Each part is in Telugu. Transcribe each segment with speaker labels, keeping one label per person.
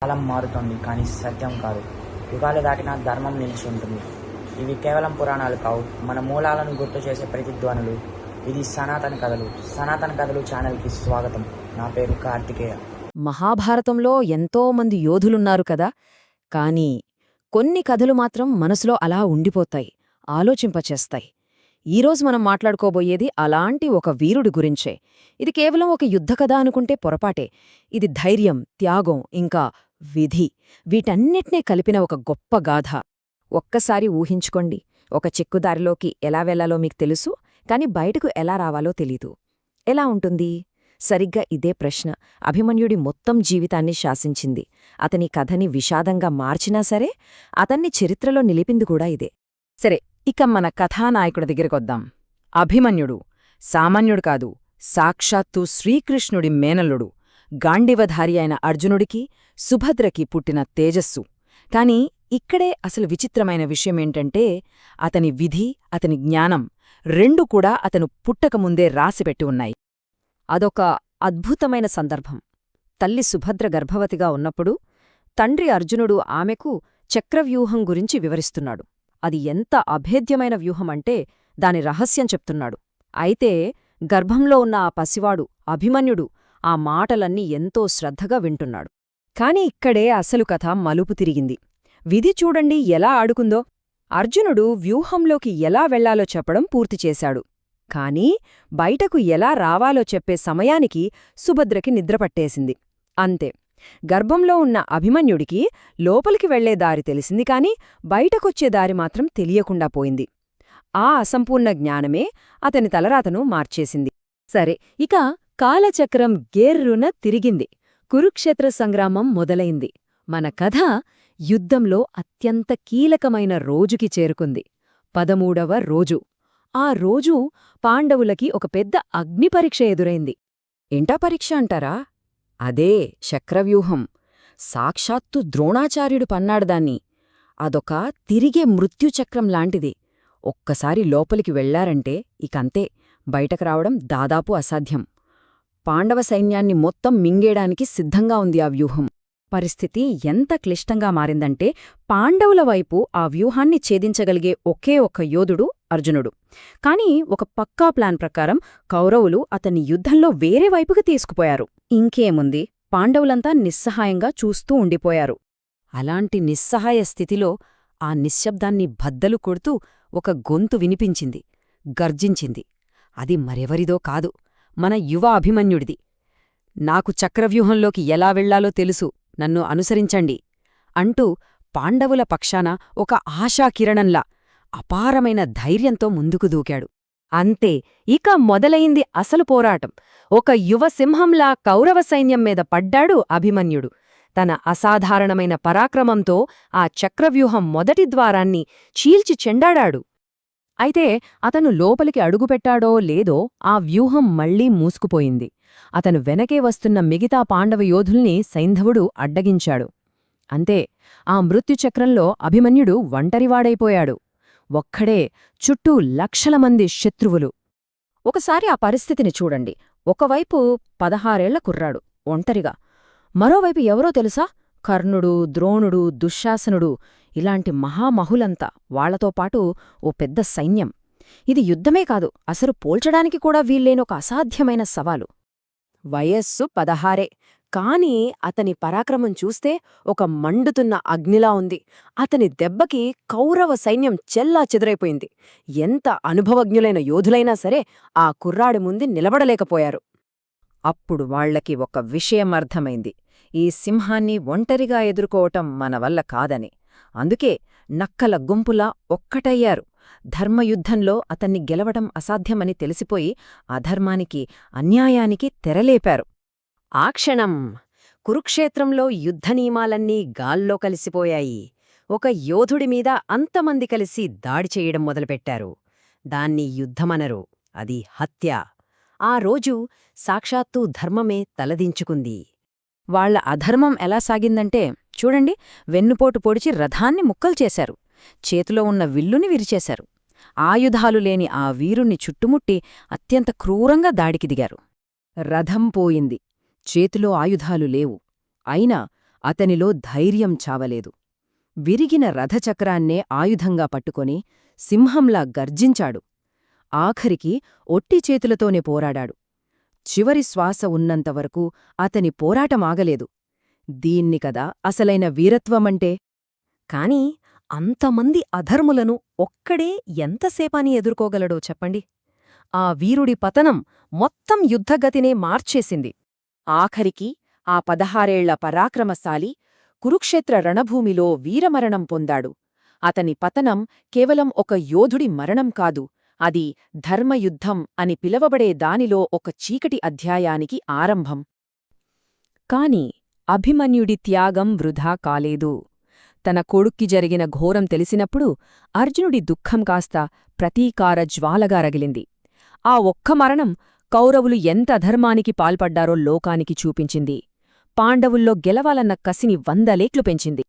Speaker 1: కాలం మారుతోంది కానీ సత్యం కాదు. యుగాలు దాటినా ధర్మం నిలిచి ఉంటుంది. ఇవి కేవలం పురాణాలు కావు, మన మూలాలను గుర్తు చేసే ప్రతిధ్వనులు. ఇది సనాతన కథలు ఛానల్కి స్వాగతం. నా పేరు కార్తికేయ.
Speaker 2: మహాభారతంలో ఎంతోమంది యోధులున్నారు కదా, కాని కొన్ని కథలు మాత్రం మనసులో అలా ఉండిపోతాయి, ఆలోచింపచేస్తాయి. ఈరోజు మనం మాట్లాడుకోబోయేది అలాంటి ఒక వీరుడి గురించే. ఇది కేవలం ఒక యుద్ధకథ అనుకుంటే పొరపాటే. ఇది ధైర్యం, త్యాగం, ఇంకా విధి, వీటన్నిటినీ కలిపిన ఒక గొప్ప గాథ. ఒక్కసారి ఊహించుకోండి, ఒక చెక్కుదారిలోకి ఎలా వెళ్లాలో మీకు తెలుసు, కాని బయటకు ఎలా రావాలో తెలీదు. ఎలా ఉంటుంది? సరిగ్గా ఇదే ప్రశ్న అభిమన్యుడి మొత్తం జీవితాన్ని శాసించింది. అతని కథని విషాదంగా మార్చినా సరే, అతన్ని చరిత్రలో నిలిపింది కూడా ఇదే. సరే, ఇక మన కథానాయకుడి దగ్గరికొద్దాం. అభిమన్యుడు సామాన్యుడు కాదు, సాక్షాత్తు శ్రీకృష్ణుడి మేనల్లుడు. గాండివధారి అయిన అర్జునుడికి, సుభద్రకి పుట్టిన తేజస్సు. కాని ఇక్కడే అసలు విచిత్రమైన విషయమేంటంటే, అతని విధి, అతని జ్ఞానం రెండూ కూడా అతను పుట్టకముందే రాసిపెట్టి ఉన్నాయి. అదొక అద్భుతమైన సందర్భం. తల్లి సుభద్ర గర్భవతిగా ఉన్నప్పుడు తండ్రి అర్జునుడు ఆమెకు చక్రవ్యూహం గురించి వివరిస్తున్నాడు. అది ఎంత అభేద్యమైన వ్యూహమంటే దాని రహస్యం చెప్తున్నాడు. అయితే గర్భంలో ఉన్న ఆ పసివాడు అభిమన్యుడు ఆ మాటలన్నీ ఎంతో శ్రద్ధగా వింటున్నాడు. కాని ఇక్కడే అసలు కథ మలుపు తిరిగింది. విధి చూడండి ఎలా ఆడుకుందో. అర్జునుడు వ్యూహంలోకి ఎలా వెళ్లాలో చెప్పడం పూర్తిచేశాడు. కాని బయటకు ఎలా రావాలో చెప్పే సమయానికి సుభద్రకి నిద్రపట్టేసింది. అంతే, గర్భంలో ఉన్న అభిమన్యుడికి లోపలికి వెళ్లే దారి తెలిసింది, కాని బయటకొచ్చే దారి మాత్రం తెలియకుండా పోయింది. ఆ అసంపూర్ణ జ్ఞానమే అతని తలరాతను మార్చేసింది. సరే, ఇక కాలచక్రం గేర్రున తిరిగింది. కురుక్షేత్ర సంగ్రామం మొదలైంది. మన కథ యుద్ధంలో అత్యంత కీలకమైన రోజుకి చేరుకుంది. 13వ రోజు. ఆ రోజు పాండవులకి ఒక పెద్ద అగ్నిపరీక్ష ఎదురైంది. ఏంటా పరీక్ష అంటారా? అదే చక్రవ్యూహం. సాక్షాత్తు ద్రోణాచార్యుడు పన్నాడుదాన్ని. అదొక తిరిగే మృత్యుచక్రం లాంటిది. ఒక్కసారి లోపలికి వెళ్లారంటే ఇకంతే, బయటకు రావడం దాదాపు అసాధ్యం. పాండవ సైన్యాన్ని మొత్తం మింగేయడానికి సిద్ధంగా ఉంది ఆ వ్యూహం. పరిస్థితి ఎంత క్లిష్టంగా మారిందంటే, పాండవుల వైపు ఆ వ్యూహాన్ని ఛేదించగలిగే ఒకే ఒక్క యోధుడు అర్జునుడు. కాని ఒక పక్కా ప్లాన్ ప్రకారం కౌరవులు అతన్ని యుద్ధంలో వేరే వైపుకి తీసుకుపోయారు. ఇంకేముంది, పాండవులంతా నిస్సహాయంగా చూస్తూ ఉండిపోయారు. అలాంటి నిస్సహాయ స్థితిలో ఆ నిశ్శబ్దాన్ని బద్దలు కొడుతూ ఒక గొంతు వినిపించింది, గర్జించింది. అది మరెవరిదో కాదు, మన యువ అభిమన్యుడిది. నాకు చక్రవ్యూహంలోకి ఎలా వెళ్లాలో తెలుసు, నన్ను అనుసరించండి అంటూ పాండవుల పక్షాన ఒక ఆశాకిరణంలా అపారమైన ధైర్యంతో ముందుకు దూకాడు. అంతే, ఇక మొదలయింది అసలు పోరాటం. ఒక యువ సింహంలా కౌరవ సైన్యం మీద పడ్డాడు అభిమన్యుడు. తన అసాధారణమైన పరాక్రమంతో ఆ చక్రవ్యూహం మొదటి ద్వారాన్ని చీల్చి చెండాడాడు. అయితే అతను లోపలికి అడుగుపెట్టాడో లేదో ఆ వ్యూహం మళ్లీ మూసుకుపోయింది. అతను వెనకే వస్తున్న మిగతా పాండవ యోధుల్ని సైంధవుడు అడ్డగించాడు. అంతే, ఆ మృత్యుచక్రంలో అభిమన్యుడు ఒంటరివాడైపోయాడు. ఒక్కడే, చుట్టూ లక్షల మంది శత్రువులు. ఒకసారి ఆ పరిస్థితిని చూడండి. ఒకవైపు 16 ఏళ్ల కుర్రాడు ఒంటరిగా, మరోవైపు ఎవరో తెలుసా? కర్ణుడు, ద్రోణుడు, దుశ్శాసనుడు, ఇలాంటి మహామహులంతా, వాళ్లతో పాటు ఓ పెద్ద సైన్యం. ఇది యుద్ధమే కాదు, అసలు పోల్చడానికి కూడా వీల్లేనొక అసాధ్యమైన సవాలు. వయస్సు 16, కాని అతని పరాక్రమం చూస్తే ఒక మండుతున్న అగ్నిలా ఉంది. అతని దెబ్బకి కౌరవ సైన్యం చెల్లా చెదురైపోయింది. ఎంత అనుభవజ్ఞులైన యోధులైనా సరే ఆ కుర్రాడి ముందు నిలబడలేకపోయారు. అప్పుడు వాళ్లకి ఒక విషయం అర్థమైంది, ఈ సింహాన్ని ఒంటరిగా ఎదుర్కోవటం మన వల్ల కాదని. అందుకే నక్కల గుంపులా ఒక్కటయ్యారు. ధర్మయుద్ధంలో అతన్ని గెలవడం అసాధ్యమని తెలిసిపోయి అధర్మానికి, అన్యాయానికి తెరలేపారు. ఆ క్షణం కురుక్షేత్రంలో యుద్ధనియమాలన్నీ గాల్లో కలిసిపోయాయి. ఒక యోధుడిమీద అంతమంది కలిసి దాడి చెయ్యడం మొదలుపెట్టారు. దాన్ని యుద్ధమనరు, అది హత్య. ఆ రోజు సాక్షాత్తూ ధర్మమే తలదించుకుంది. వాళ్ల అధర్మం ఎలా సాగిందంటే చూడండి, వెన్నుపోటు పొడిచి రథాన్ని ముక్కలు చేశారు. చేతిలో ఉన్న విల్లుని విరిచేశారు. ఆయుధాలు లేని ఆ వీరుణ్ణి చుట్టుముట్టి అత్యంత క్రూరంగా దాడికి దిగారు. రథం పోయింది, చేతిలో ఆయుధాలు లేవు. అయినా అతనిలో ధైర్యం చావలేదు. విరిగిన రథచక్రాన్నే ఆయుధంగా పట్టుకొని సింహంలా గర్జించాడు. ఆఖరికి ఒట్టి చేతులతోనే పోరాడాడు. చివరి శ్వాస ఉన్నంతవరకు అతని పోరాటమాగలేదు. దీన్ని కదా అసలైన వీరత్వమంటే. కాని అంతమంది అధర్ములను ఒక్కడే ఎంతసేపని ఎదుర్కోగలడో చెప్పండి. ఆ వీరుడి పతనం మొత్తం యుద్ధగతినే మార్చేసింది. ఆఖరికి ఆ 16 పరాక్రమశాలి కురుక్షేత్ర రణభూమిలో వీరమరణం పొందాడు. అతని పతనం కేవలం ఒక యోధుడి మరణం కాదు, అది ధర్మయుద్ధం అని పిలవబడే దానిలో ఒక చీకటి అధ్యాయానికి ఆరంభం. కాని అభిమన్యుడి త్యాగం వృధా కాలేదు. తన కొడుక్కి జరిగిన ఘోరం తెలిసినప్పుడు అర్జునుడి దుఃఖం కాస్త ప్రతీకార జ్వాలగా రగిలింది. ఆ ఒక్క మరణం కౌరవులు ఎంత అధర్మానికి పాల్పడ్డారో లోకానికి చూపించింది. పాండవుల్లో గెలవాలన్న కసిని 100 రేట్లు పెంచింది.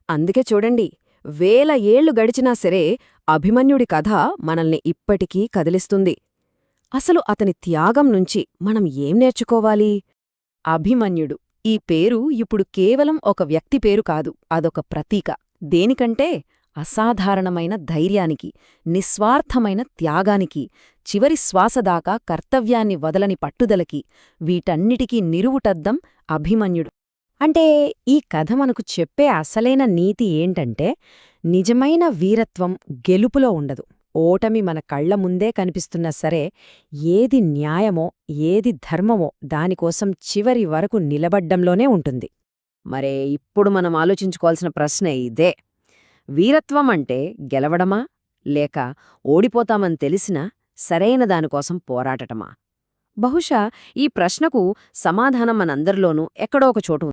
Speaker 2: అందుకే చూడండి, 1000 ఏళ్లు గడిచినా సరే అభిమన్యుడి కథ మనల్ని ఇప్పటికీ కదిలిస్తుంది. అసలు అతని త్యాగం నుంచి మనం ఏం నేర్చుకోవాలి? అభిమన్యుడు ఈ పేరు ఇప్పుడు కేవలం ఒక వ్యక్తి పేరు కాదు, అదొక ప్రతీక. దేనికంటే అసాధారణమైన ధైర్యానికి, నిస్వార్థమైన త్యాగానికి, చివరి శ్వాసదాకా కర్తవ్యాన్ని వదలని పట్టుదలకి, వీటన్నిటికీ నిరువుటద్దం అభిమన్యుడు. అంటే ఈ కథ మనకు చెప్పే అసలైన నీతి ఏంటంటే, నిజమైన వీరత్వం గెలుపులో ఉండదు. ఓటమి మన కళ్ల ముందే కనిపిస్తున్నా సరే, ఏది న్యాయమో ఏది ధర్మమో దానికోసం చివరి వరకు నిలబడ్డంలోనే ఉంటుంది. మరే ఇప్పుడు మనం ఆలోచించుకోవాల్సిన ప్రశ్న ఇదే: వీరత్వం అంటే గెలవడమా, లేక ఓడిపోతామని తెలిసినా సరైన దానికోసం పోరాటమా? బహుశా ఈ ప్రశ్నకు సమాధానం మనందరిలోనూ ఎక్కడో ఒక చోటు